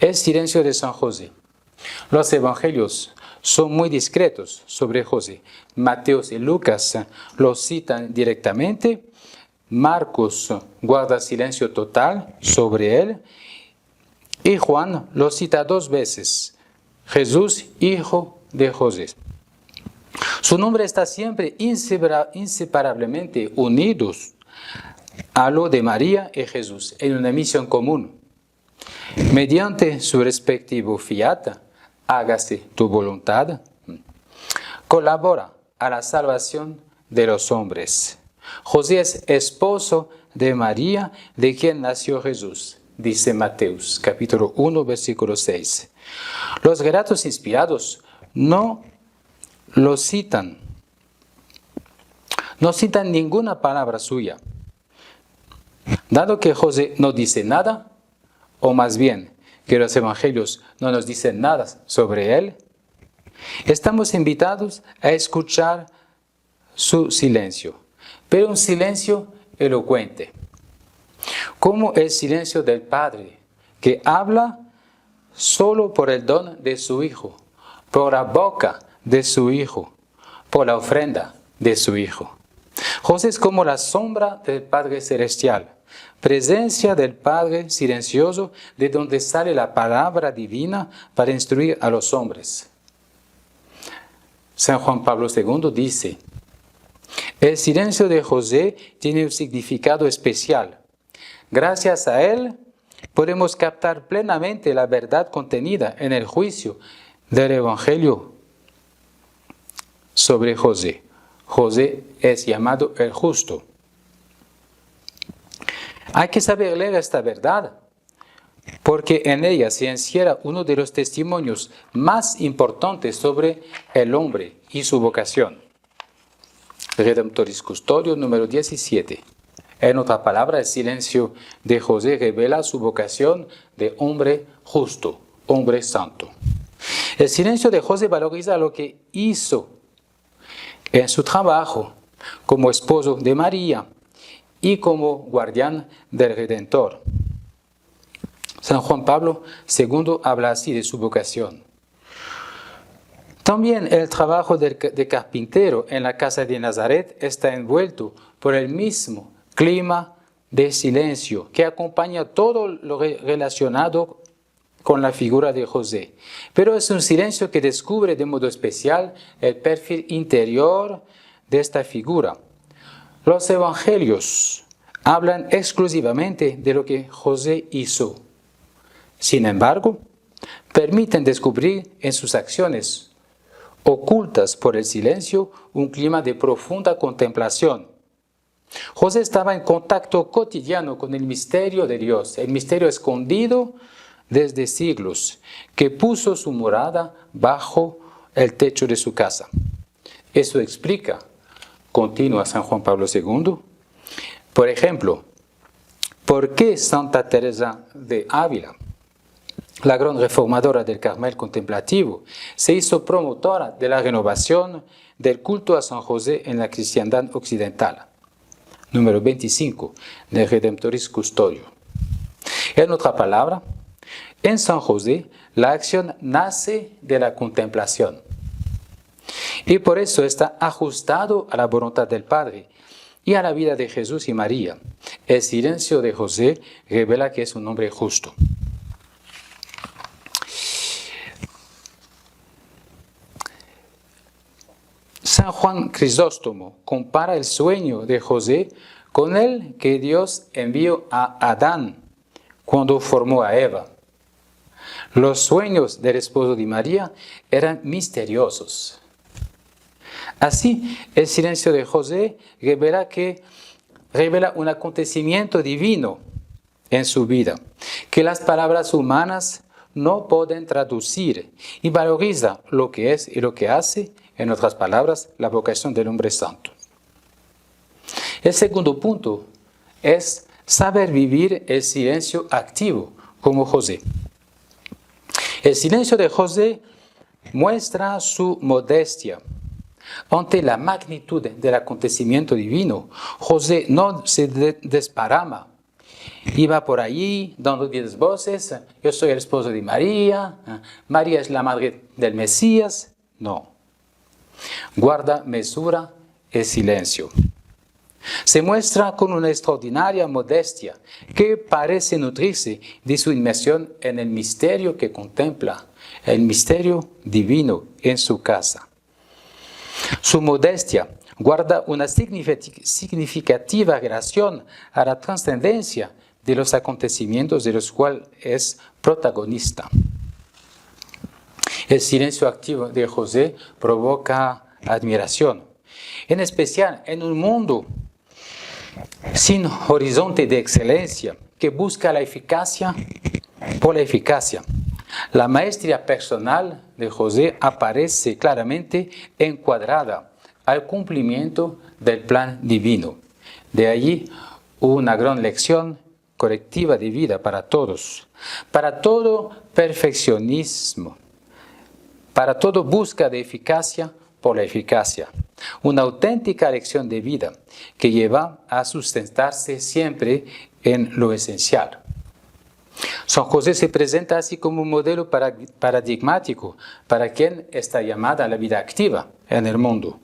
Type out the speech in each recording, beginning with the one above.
El silencio de San José. Los evangelios son muy discretos sobre José. Mateo y Lucas lo citan directamente. Marcos guarda silencio total sobre él. Y Juan lo cita 2 veces. Jesús, hijo de José. Su nombre está siempre inseparablemente unidos a lo de María y Jesús en una misión común. Mediante su respectivo fiat, hágase tu voluntad, colabora a la salvación de los hombres. José es esposo de María, de quien nació Jesús, dice Mateos, capítulo 1, versículo 6. Los relatos inspirados no citan ninguna palabra suya. Dado que José no dice nada, o más bien que los evangelios no nos dicen nada sobre él, estamos invitados a escuchar su silencio, pero un silencio elocuente, como el silencio del Padre, que habla solo por el don de su Hijo, por la boca de su Hijo, por la ofrenda de su Hijo. José es como la sombra del Padre Celestial, presencia del Padre silencioso, de donde sale la palabra divina para instruir a los hombres. San Juan Pablo II dice: el silencio de José tiene un significado especial. Gracias a él podemos captar plenamente la verdad contenida en el juicio del Evangelio sobre José. José es llamado el justo. Hay que saber leer esta verdad, porque en ella se encierra uno de los testimonios más importantes sobre el hombre y su vocación. Redemptoris Custodio número 17. En otra palabra, el silencio de José revela su vocación de hombre justo, hombre santo. El silencio de José valoriza lo que hizo en su trabajo como esposo de María y como guardián del Redentor. San Juan Pablo II habla así de su vocación. También el trabajo de carpintero en la casa de Nazaret está envuelto por el mismo clima de silencio que acompaña todo lo relacionado con la figura de José. Pero es un silencio que descubre de modo especial el perfil interior de esta figura. Los evangelios hablan exclusivamente de lo que José hizo. Sin embargo, permiten descubrir en sus acciones, ocultas por el silencio, un clima de profunda contemplación. José estaba en contacto cotidiano con el misterio de Dios, el misterio escondido desde siglos, que puso su morada bajo el techo de su casa. Eso explica, continúa San Juan Pablo II, por ejemplo, ¿por qué Santa Teresa de Ávila, la gran reformadora del Carmel contemplativo, se hizo promotora de la renovación del culto a San José en la cristiandad occidental? Número 25 de Redemptoris Custodio. En otra palabra, en San José la acción nace de la contemplación y por eso está ajustado a la voluntad del Padre y a la vida de Jesús y María. El silencio de José revela que es un hombre justo. San Juan Crisóstomo compara el sueño de José con el que Dios envió a Adán cuando formó a Eva. Los sueños del esposo de María eran misteriosos. Así, el silencio de José revela un acontecimiento divino en su vida, que las palabras humanas no pueden traducir, y valoriza lo que es y lo que hace, en otras palabras, la vocación del hombre santo. El segundo punto es saber vivir el silencio activo, como José. El silencio de José muestra su modestia. Ante la magnitud del acontecimiento divino, José no se desparrama iba por allí dando 10 voces, yo soy el esposo de María, María es la madre del Mesías. No. Guarda mesura y silencio. Se muestra con una extraordinaria modestia que parece nutrirse de su inmersión en el misterio que contempla, el misterio divino en su casa. Su modestia guarda una significativa relación a la trascendencia de los acontecimientos de los cuales es protagonista. El silencio activo de José provoca admiración, en especial en un mundo sin horizonte de excelencia que busca la eficacia por la eficacia. La maestría personal de José aparece claramente encuadrada al cumplimiento del plan divino. De allí una gran lección colectiva de vida para todos, para todo perfeccionismo, para todo busca de eficacia por la eficacia. Una auténtica lección de vida que lleva a sustentarse siempre en lo esencial. San José se presenta así como un modelo paradigmático para quien está llamada a la vida activa en el mundo,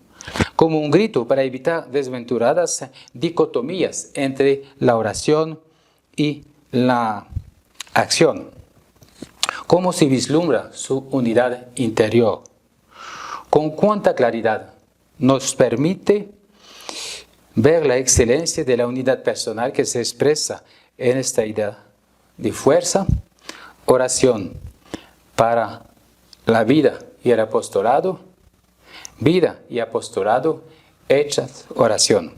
como un grito para evitar desventuradas dicotomías entre la oración y la acción. ¿Cómo se vislumbra su unidad interior? Con cuánta claridad nos permite ver la excelencia de la unidad personal que se expresa en esta idea de fuerza, oración para la vida y el apostolado, vida y apostolado hechas oración.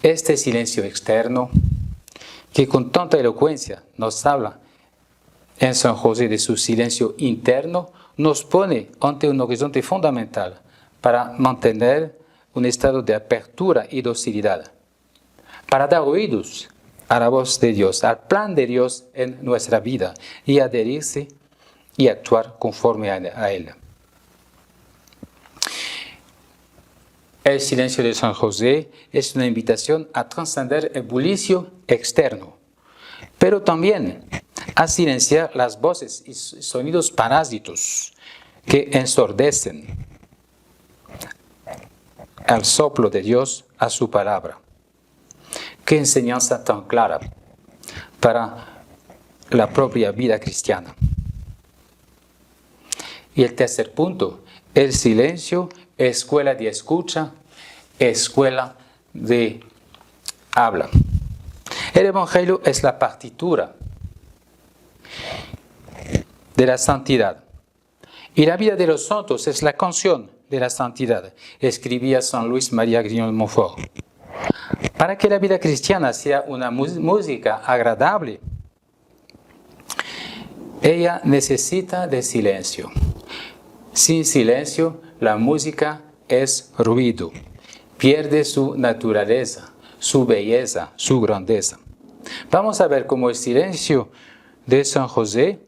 Este silencio externo que con tanta elocuencia nos habla en San José de su silencio interno, nos pone ante un horizonte fundamental para mantener un estado de apertura y docilidad, para dar oídos a la voz de Dios, al plan de Dios en nuestra vida y adherirse y actuar conforme a Él. El silencio de San José es una invitación a trascender el bullicio externo, pero también a silenciar las voces y sonidos parásitos que ensordecen al soplo de Dios a su palabra. Qué enseñanza tan clara para la propia vida cristiana. Y el tercer punto, el silencio, escuela de escucha, escuela de habla. El Evangelio es la partitura de la santidad. Y la vida de los santos es la canción de la santidad, escribía San Luis María Grignon de Montfort. Para que la vida cristiana sea una música agradable, ella necesita de silencio. Sin silencio, la música es ruido, pierde su naturaleza, su belleza, su grandeza. Vamos a ver cómo el silencio de San José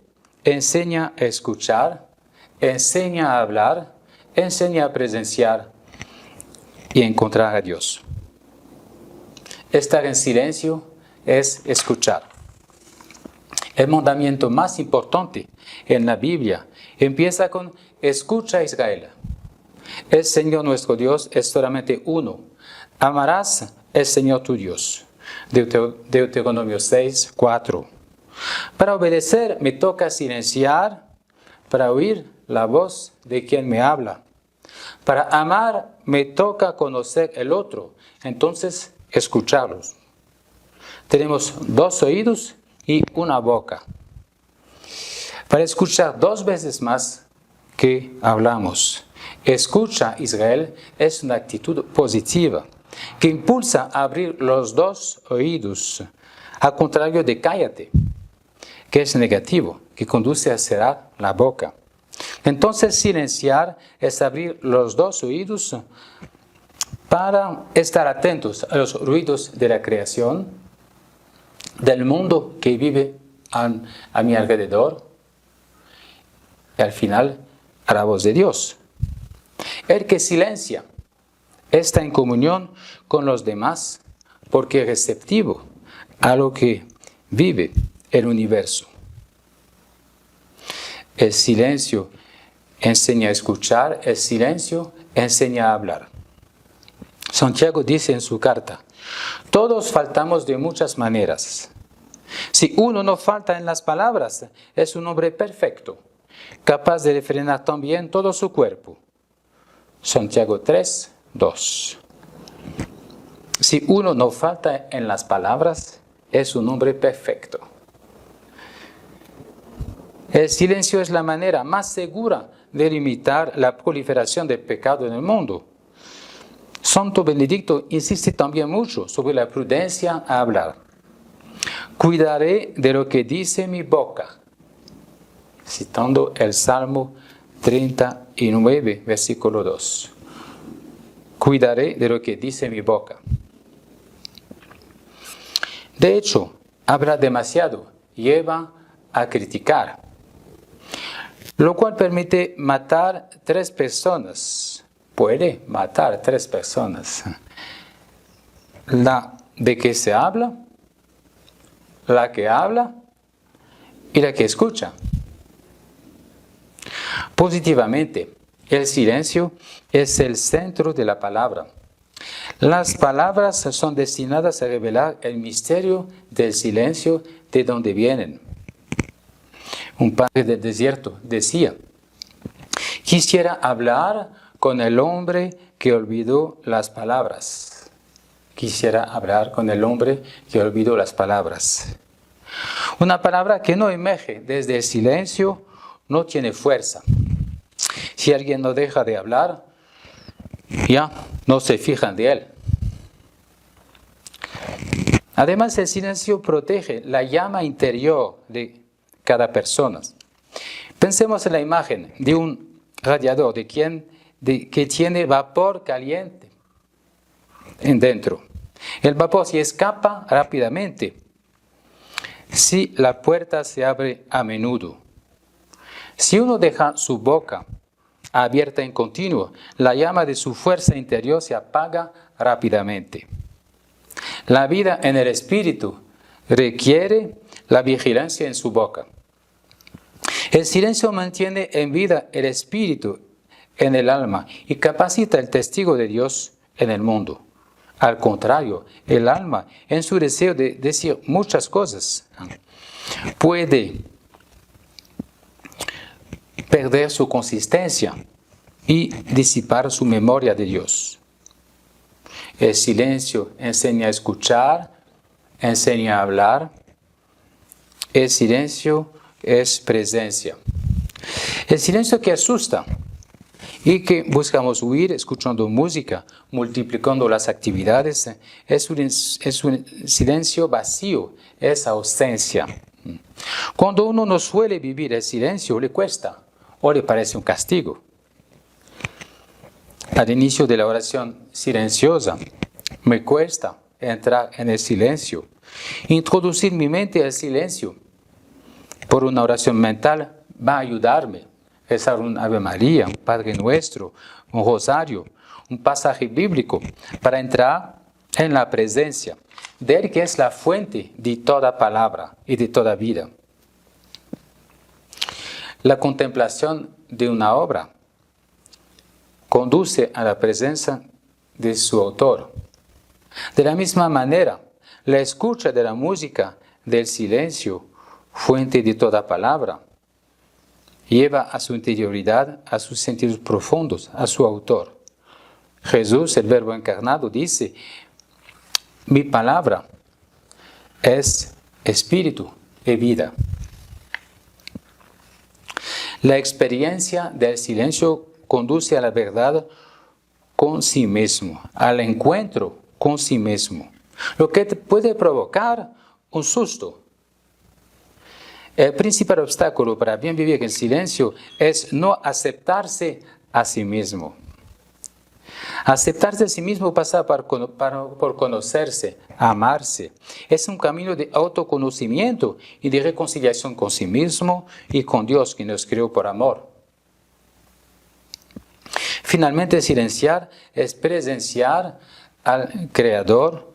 enseña a escuchar, enseña a hablar, enseña a presenciar y encontrar a Dios. Estar en silencio es escuchar. El mandamiento más importante en la Biblia empieza con escucha Israel. El Señor nuestro Dios es solamente uno. Amarás al Señor tu Dios. Deuteronomio 6, 4. Para obedecer me toca silenciar, para oír la voz de quien me habla. Para amar me toca conocer el otro, entonces escucharlos. Tenemos 2 oídos y una boca. Para escuchar 2 veces más que hablamos. Escucha Israel es una actitud positiva que impulsa a abrir los 2 oídos, al contrario de cállate, que es negativo, que conduce a cerrar la boca. Entonces silenciar es abrir los 2 oídos para estar atentos a los ruidos de la creación, del mundo que vive a mi alrededor y al final a la voz de Dios. El que silencia está en comunión con los demás porque es receptivo a lo que vive el universo. El silencio enseña a escuchar, el silencio enseña a hablar. Santiago dice en su carta: todos faltamos de muchas maneras. Si uno no falta en las palabras, es un hombre perfecto, capaz de refrenar también todo su cuerpo. Santiago 3, 2. Si uno no falta en las palabras, es un hombre perfecto. El silencio es la manera más segura de limitar la proliferación del pecado en el mundo. Santo Benedicto insiste también mucho sobre la prudencia a hablar. Cuidaré de lo que dice mi boca, citando el Salmo 39, versículo 2. Cuidaré de lo que dice mi boca. De hecho, hablar demasiado lleva a criticar, lo cual permite matar 3 personas. Puede matar 3 personas. La de que se habla, la que habla y la que escucha. Positivamente, el silencio es el centro de la palabra. Las palabras son destinadas a revelar el misterio del silencio de donde vienen. Un padre del desierto decía: quisiera hablar con el hombre que olvidó las palabras. Quisiera hablar con el hombre que olvidó las palabras. Una palabra que no emerge desde el silencio no tiene fuerza. Si alguien no deja de hablar, ya no se fijan de él. Además, el silencio protege la llama interior de cada persona. Pensemos en la imagen de un radiador que tiene vapor caliente dentro. El vapor se escapa rápidamente si la puerta se abre a menudo. Si uno deja su boca abierta en continuo, la llama de su fuerza interior se apaga rápidamente. La vida en el espíritu requiere la vigilancia en su boca. El silencio mantiene en vida el espíritu en el alma y capacita al testigo de Dios en el mundo. Al contrario, el alma, en su deseo de decir muchas cosas, puede perder su consistencia y disipar su memoria de Dios. El silencio enseña a escuchar, enseña a hablar. El silencio es presencia. El silencio que asusta y que buscamos huir escuchando música, multiplicando las actividades, es un silencio vacío, es ausencia. Cuando uno no suele vivir el silencio, le cuesta o le parece un castigo. Al inicio de la oración silenciosa, me cuesta entrar en el silencio. Introducir mi mente al silencio por una oración mental va a ayudarme. Rezar un Ave María, un Padre Nuestro, un rosario, un pasaje bíblico, para entrar en la presencia de Él, que es la fuente de toda palabra y de toda vida. La contemplación de una obra conduce a la presencia de su autor. De la misma manera, la escucha de la música, del silencio, fuente de toda palabra, lleva a su interioridad, a sus sentidos profundos, a su autor. Jesús, el Verbo encarnado, dice: mi palabra es espíritu y vida. La experiencia del silencio conduce a la verdad con sí mismo, al encuentro con sí mismo, lo que puede provocar un susto. El principal obstáculo para bien vivir en silencio es no aceptarse a sí mismo. Aceptarse a sí mismo pasa por conocerse, amarse. Es un camino de autoconocimiento y de reconciliación con sí mismo y con Dios, que nos creó por amor. Finalmente, silenciar es presenciar al Creador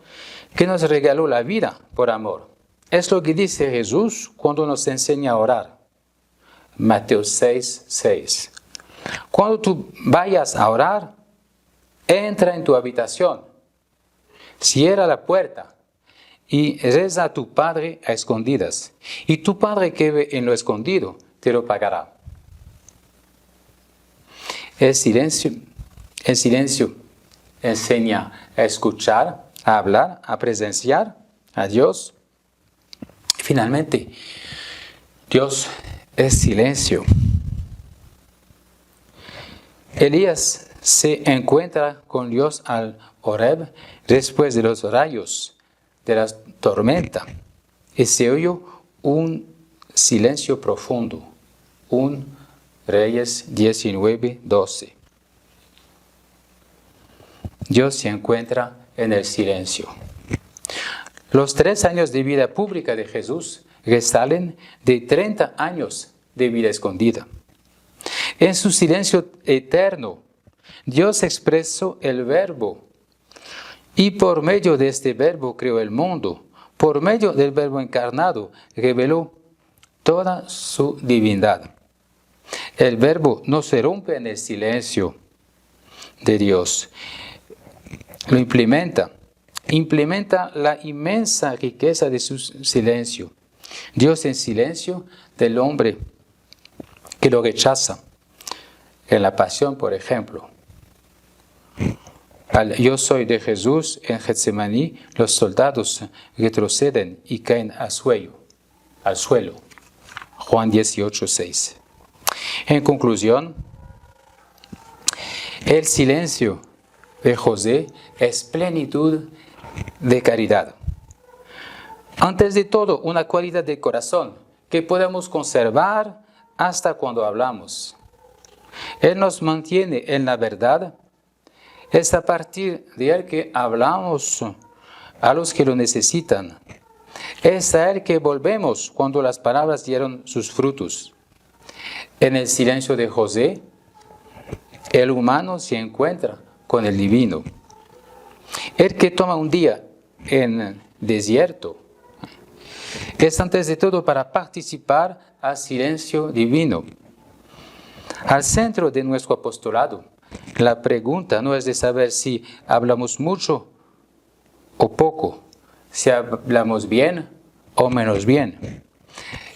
que nos regaló la vida por amor. Es lo que dice Jesús cuando nos enseña a orar. Mateo 6:6. Cuando tú vayas a orar, entra en tu habitación, cierra la puerta y reza a tu Padre a escondidas. Y tu Padre que ve en lo escondido te lo pagará. El silencio enseña a escuchar, a hablar, a presenciar a Dios. Finalmente, Dios es silencio. Elías se encuentra con Dios al Horeb después de los rayos de la tormenta y se oyó un silencio profundo. Reyes 19:12. Dios se encuentra en el silencio. Los 3 años de vida pública de Jesús resalen de 30 años de vida escondida. En su silencio eterno, Dios expresó el Verbo y por medio de este Verbo creó el mundo. Por medio del Verbo encarnado reveló toda su divindad. El Verbo no se rompe en el silencio de Dios. Lo implementa la inmensa riqueza de su silencio. Dios en silencio del hombre que lo rechaza. En la pasión, por ejemplo. Al yo soy de Jesús en Getsemaní, los soldados retroceden y caen al suelo. Juan 18:6. En conclusión, el silencio de José es plenitud de caridad. Antes de todo, una cualidad del corazón que podemos conservar hasta cuando hablamos. Él nos mantiene en la verdad. Es a partir de Él que hablamos a los que lo necesitan. Es a Él que volvemos cuando las palabras dieron sus frutos. En el silencio de José, el humano se encuentra con el divino. El que toma un día en desierto es antes de todo para participar al silencio divino. Al centro de nuestro apostolado, la pregunta no es de saber si hablamos mucho o poco, si hablamos bien o menos bien.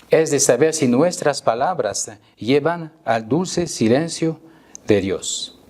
Es de saber si nuestras palabras llevan al dulce silencio de Dios.